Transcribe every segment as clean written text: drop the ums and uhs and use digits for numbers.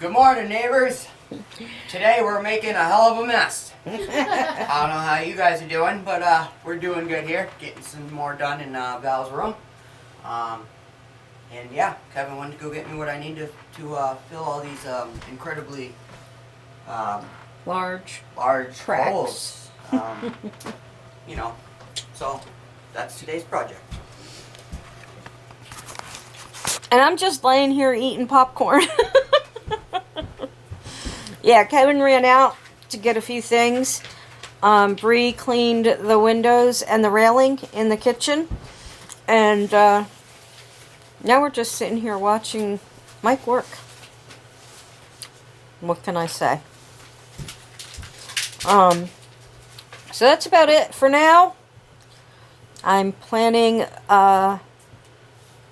Good morning, neighbors. Today we're making a hell of a mess. I don't know how you guys are doing, but we're doing good here. Getting some more done in Val's room. And yeah, Kevin went to go get me what I need to fill all these incredibly large tracks. Holes. You know, so that's today's project. And I'm just laying here eating popcorn. Yeah, Kevin ran out to get a few things. Bree cleaned the windows and the railing in the kitchen. And now we're just sitting here watching Mike work. What can I say? So that's about it for now. I'm planning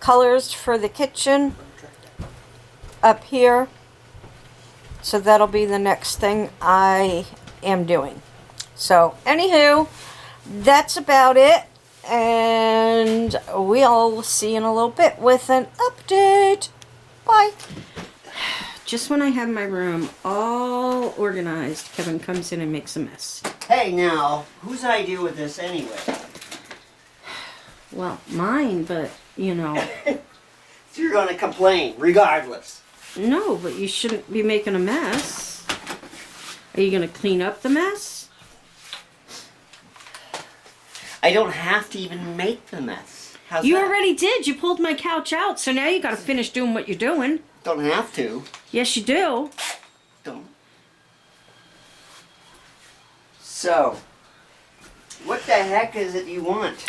colors for the kitchen up here. So that'll be the next thing I am doing. So anywho, that's about it. And we'll see in a little bit with an update. Bye. Just when I have my room all organized, Kevin comes in and makes a mess. Hey now, whose idea was this anyway? Well, mine, but you know. So you're gonna complain, regardless. No, but you shouldn't be making a mess. Are you gonna clean up the mess? I don't have to even make the mess. How's You that? already did. You pulled my couch out, so now you gotta finish doing what you're doing. Don't have to. Yes, you do. Don't. So, what the heck is it you want?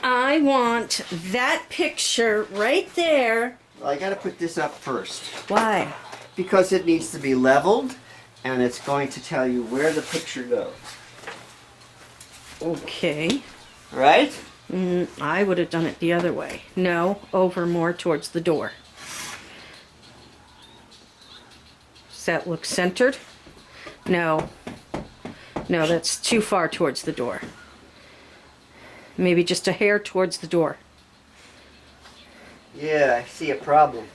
I want that picture right there. Well, I gotta put this up first. Why? Because it needs to be leveled, and it's going to tell you where the picture goes. Okay. Right? I would have done it the other way. No, over more towards the door. Does that look centered? No. No, that's too far towards the door. Maybe just a hair towards the door. Yeah, I see a problem.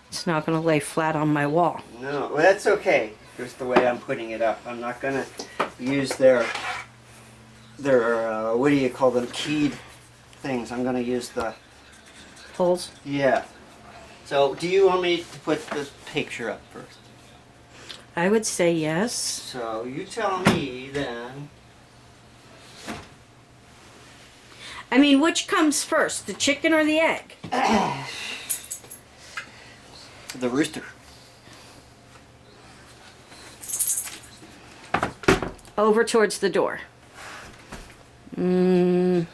It's not going to lay flat on my wall. No, well, that's okay. Just the way I'm putting it up. I'm not gonna use their what do you call them, keyed things. I'm gonna use the Holes? yeah. So, do you want me to put the picture up first? I would say yes. So you tell me then. I mean, which comes first, the chicken or the egg? The rooster. Over towards the door. You're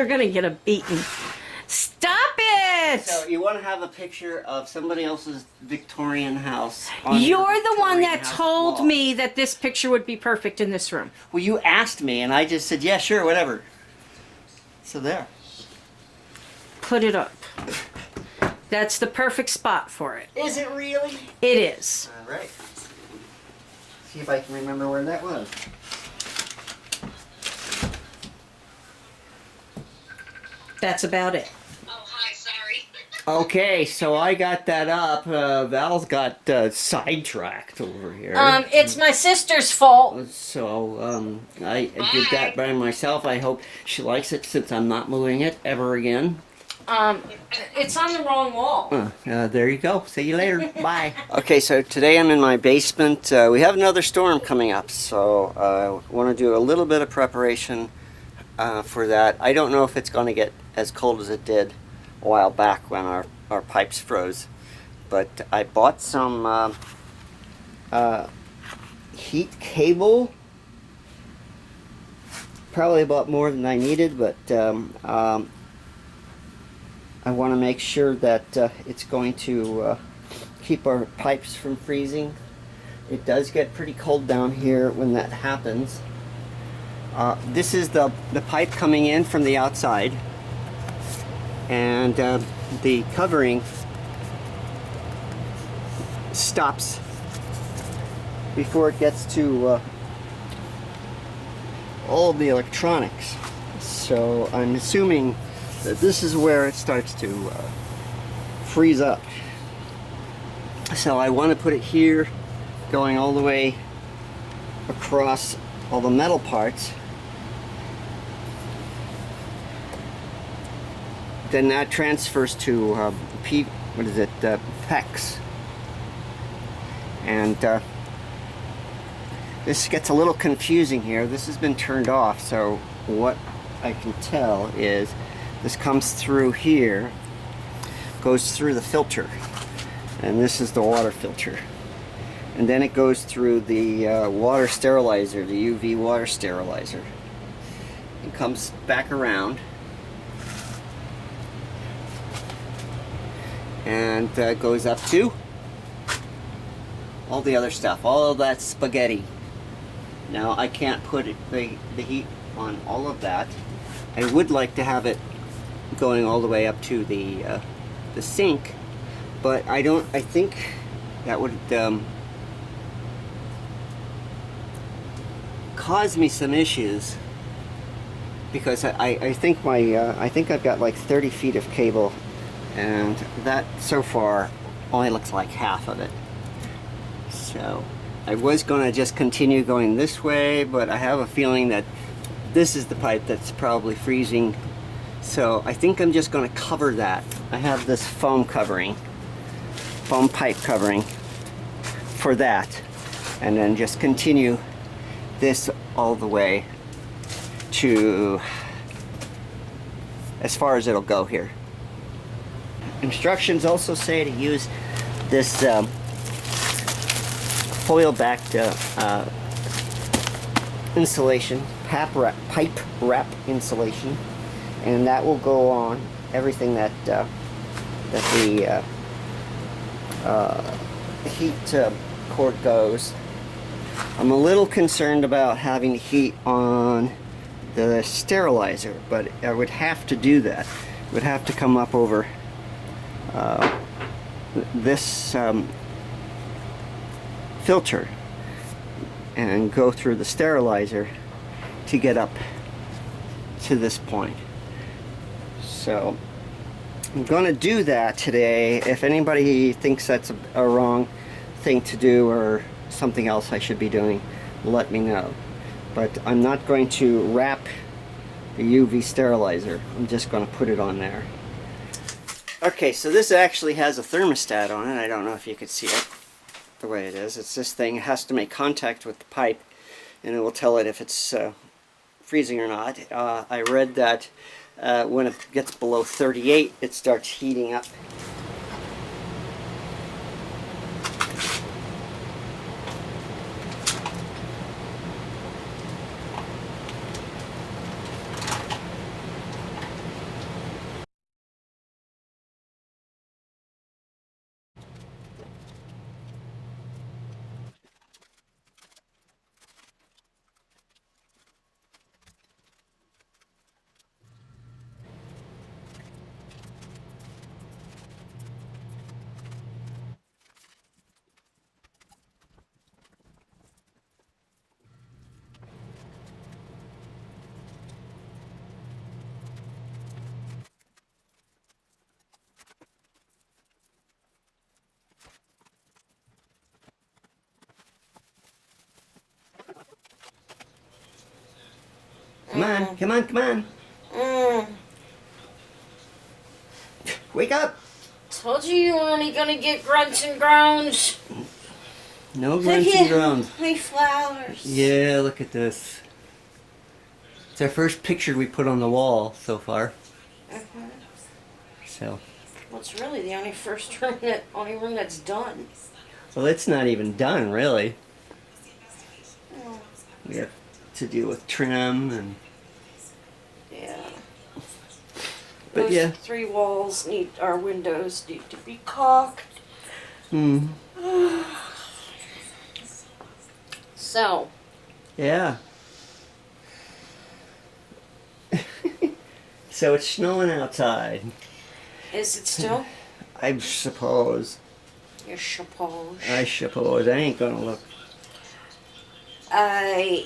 gonna get a beating. Stop it! So you want to have a picture of somebody else's Victorian house. On You're your the one Victorian that house told wall. me that this picture would be perfect in this room. Well, you asked me, and I just said, yeah, sure, whatever. So there. Put it up. That's the perfect spot for it. Is it really? It is. All right. See if I can remember where that was. That's about it. Oh, hi, sorry. Okay, so I got that up. Val's got sidetracked over here. It's my sister's fault. So, I did that by myself. I hope she likes it since I'm not moving it ever again. It's on the wrong wall. There you go. See you later. Bye. Okay, so today I'm in my basement. We have another storm coming up, so I want to do a little bit of preparation for that. I don't know if it's going to get as cold as it did a while back when our pipes froze, but I bought some heat cable. Probably bought more than I needed, but I want to make sure that it's going to keep our pipes from freezing. It does get pretty cold down here when that happens. This is the pipe coming in from the outside, and the covering stops before it gets to all of the electronics. So I'm assuming that this is where it starts to freeze up. So I want to put it here, going all the way across all the metal parts. Then that transfers to PEX. And this gets a little confusing here. This has been turned off, so what I can tell is this comes through here, goes through the filter, and this is the water filter. And then it goes through the water sterilizer, the UV water sterilizer. It comes back around. And goes up to all the other stuff, all of that spaghetti. Now I can't put the heat on all of that. I would like to have it going all the way up to the sink, but I think that would cause me some issues, because I think I think I've got like 30 feet of cable, and that so far only looks like half of it. So I was going to just continue going this way, but I have a feeling that this is the pipe that's probably freezing. So I think I'm just going to cover that. I have this foam pipe covering for that, and then just continue this all the way to as far as it'll go here. Instructions also say to use this foil-backed insulation, pipe wrap insulation, and that will go on everything that the heat cord goes. I'm a little concerned about having heat on the sterilizer, but I would have to do that. It would have to come up over this filter and go through the sterilizer to get up to this point. So I'm going to do that today. If anybody thinks that's a wrong thing to do or something else I should be doing, let me know. But I'm not going to wrap the UV sterilizer. I'm just going to put it on there. Okay, so this actually has a thermostat on it. I don't know if you could see it the way it is. It's this thing. It has to make contact with the pipe, and it will tell it if it's freezing or not. I read that when it gets below 38, it starts heating up. Come on, come on, come on. Wake up! Told you you were only gonna get grunts and groans. No grunts and groans. My flowers. Yeah, look at this. It's our first picture we put on the wall so far. So. Well, it's really the only only room that's done. Well, it's not even done, really. Oh. We have to deal with trim and. Yeah. But Those yeah. 3 walls our windows need to be caulked. So. Yeah. So it's snowing outside. Is it still? I suppose. You suppose. I suppose. I ain't gonna look. I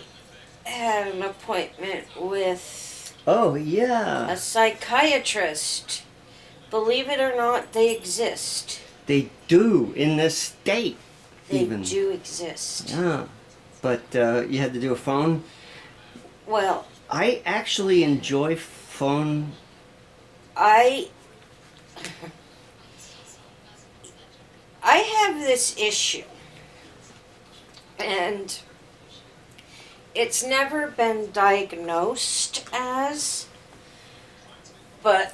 had an appointment with Oh, yeah. a psychiatrist. Believe it or not, they exist. They do in this state. They even. do exist. Yeah. But you had to do a phone. Well, I actually enjoy phone. I have this issue, and it's never been diagnosed as, but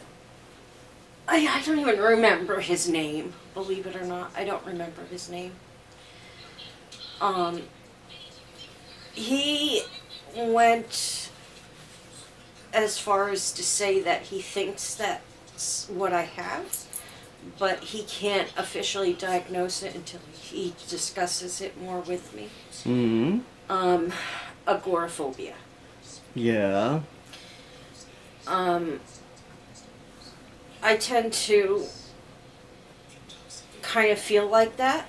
I don't even remember his name, believe it or not. I don't remember his name. He went as far as to say that he thinks that's what I have, but he can't officially diagnose it until he discusses it more with me. Mm-hmm. Agoraphobia. Yeah. I tend to kind of feel like that.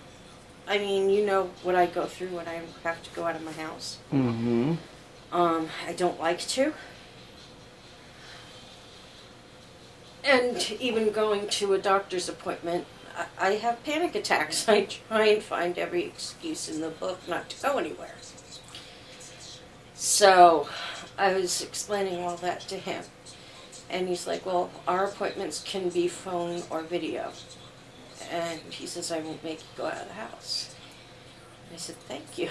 I mean, you know what I go through when I have to go out of my house. Mm-hmm. I don't like to. And even going to a doctor's appointment, I have panic attacks. I try and find every excuse in the book not to go anywhere. So I was explaining all that to him. And he's like, well, our appointments can be phone or video. And he says, I won't make you go out of the house. I said, thank you.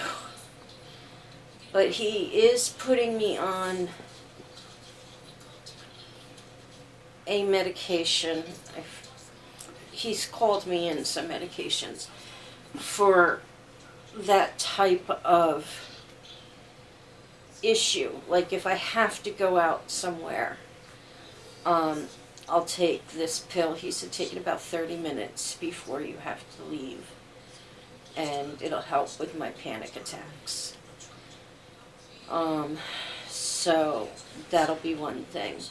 But he is putting me on a medication. He's called me in some medications for that type of issue. Like if I have to go out somewhere, I'll take this pill. He said take it about 30 minutes before you have to leave, and it'll help with my panic attacks. So that'll be one thing.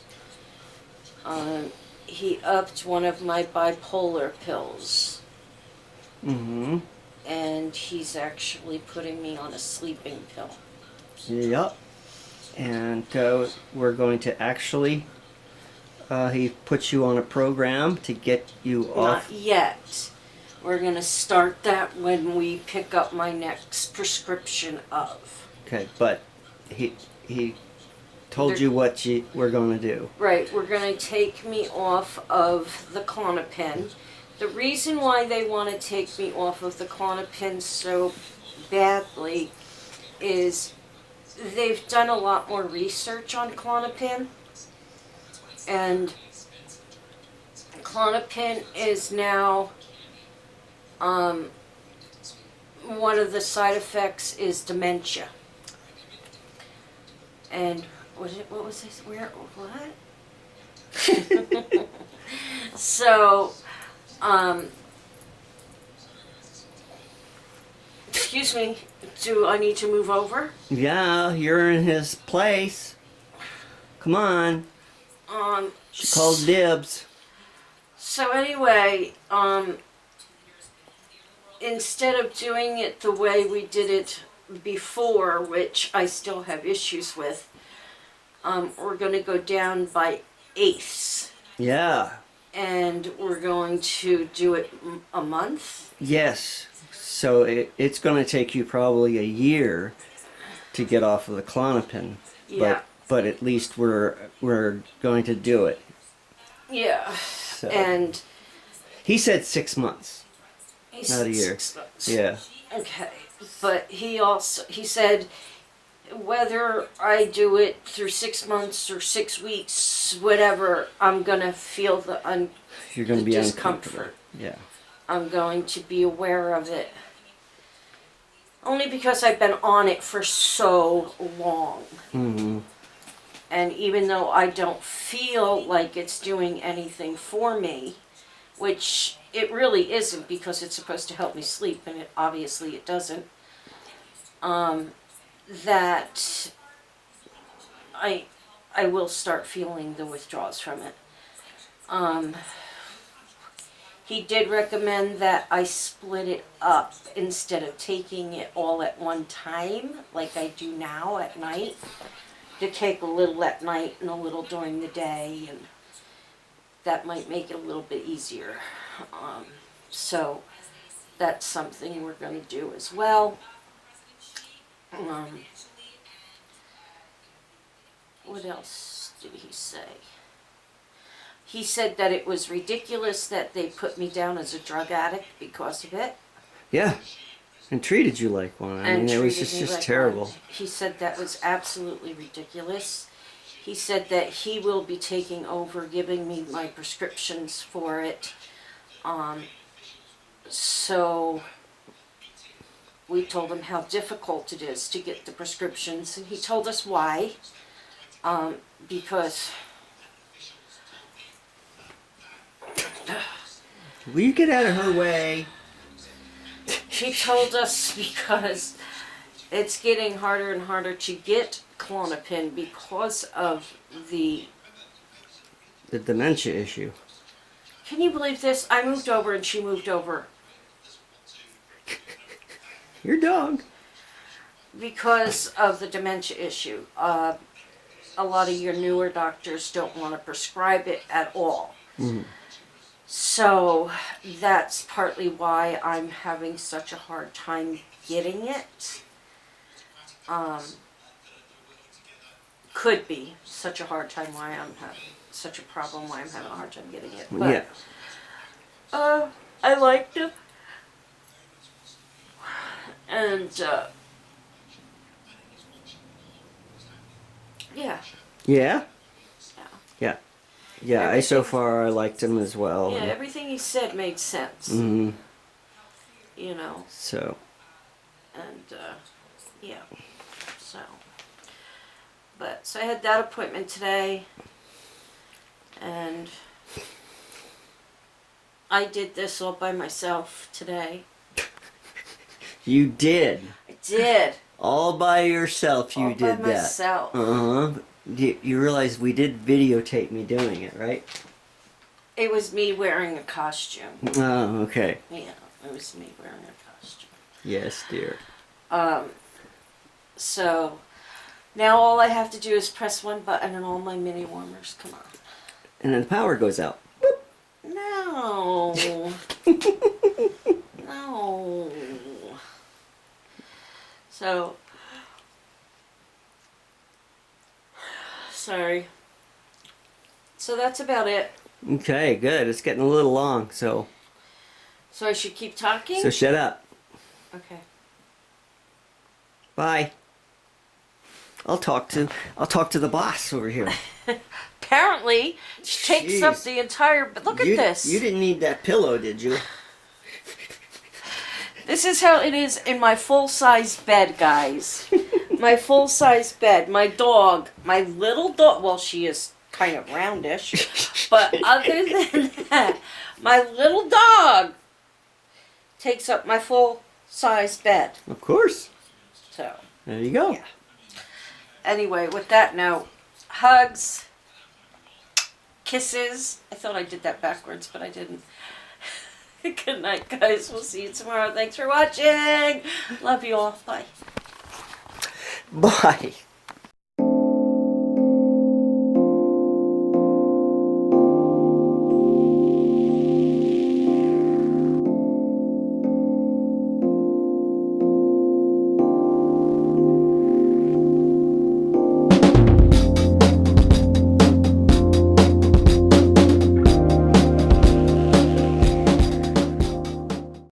He upped one of my bipolar pills. Mm-hmm. And he's actually putting me on a sleeping pill. Yep. And we're going to actually, he puts you on a program to get you off. Not yet. We're going to start that when we pick up my next prescription of. Okay, but he told you what we're going to do. Right, we're going to take me off of the Klonopin. The reason why they want to take me off of the Klonopin so badly is they've done a lot more research on Klonopin, and Klonopin is now one of the side effects is dementia. And what was this? What? So, excuse me, do I need to move over? Yeah, you're in his place. Come on. She called dibs. So anyway, instead of doing it the way we did it before, which I still have issues with, we're going to go down by eighths. Yeah. And we're going to do it a month. Yes. So it's going to take you probably a year to get off of the Klonopin. Yeah. But at least we're going to do it. Yeah. So. And he said 6 months. Not a year. 6 months. Yeah. Okay. But he said whether I do it through 6 months or 6 weeks, whatever, I'm gonna feel You're gonna be discomfort. Yeah. I'm going to be aware of it. Only because I've been on it for so long. Mm-hmm. And even though I don't feel like it's doing anything for me, which it really isn't because it's supposed to help me sleep, and obviously it doesn't, that I will start feeling the withdrawals from it. He did recommend that I split it up instead of taking it all at one time, like I do now at night, to take a little at night and a little during the day, and that might make it a little bit easier. So that's something we're going to do as well. What else did he say? He said that it was ridiculous that they put me down as a drug addict because of it. Yeah. And treated you like one. I mean, it was just terrible. One. He said that was absolutely ridiculous. He said that he will be taking over, giving me my prescriptions for it. So we told him how difficult it is to get the prescriptions, and he told us why. Because... Will you get out of her way? He told us because it's getting harder and harder to get Klonopin because of the dementia issue. Can you believe this? I moved over and she moved over. Your dog. Because of the dementia issue. A lot of your newer doctors don't want to prescribe it at all. Mm-hmm. So that's partly why I'm having such a hard time getting it. Could be such a hard time why I'm having such a problem, why I'm having a hard time getting it. But, yeah. I liked it. And, yeah. Yeah? Yeah. Yeah, so far I liked him as well. Yeah, everything he said made sense. Mm-hmm. You know. So. And, yeah. So. But, so I had that appointment today. And I did this all by myself today. You did? I did. All by yourself you all did by that? myself. Uh-huh. You realize we did videotape me doing it, right? It was me wearing a costume. Oh, okay. Yeah, it was me wearing a costume. Yes, dear. So, now all I have to do is press one button and all my mini warmers come on. And then the power goes out. No. No. So, sorry. So that's about it. Okay, good. It's getting a little long, so. So I should keep talking? So shut up. Okay. Bye. I'll talk to the boss over here. Apparently, she takes up the entire. But look at this. You didn't need that pillow, did you? This is how it is in my full-size bed, guys. My full-size bed. My dog, my little dog. Well, she is kind of roundish, but other than that, my little dog takes up my full-size bed. Of course. So. There you go. Yeah. Anyway, with that note, hugs, kisses. I thought I did that backwards, but I didn't. Good night, guys. We'll see you tomorrow. Thanks for watching. Love you all. Bye. Bye.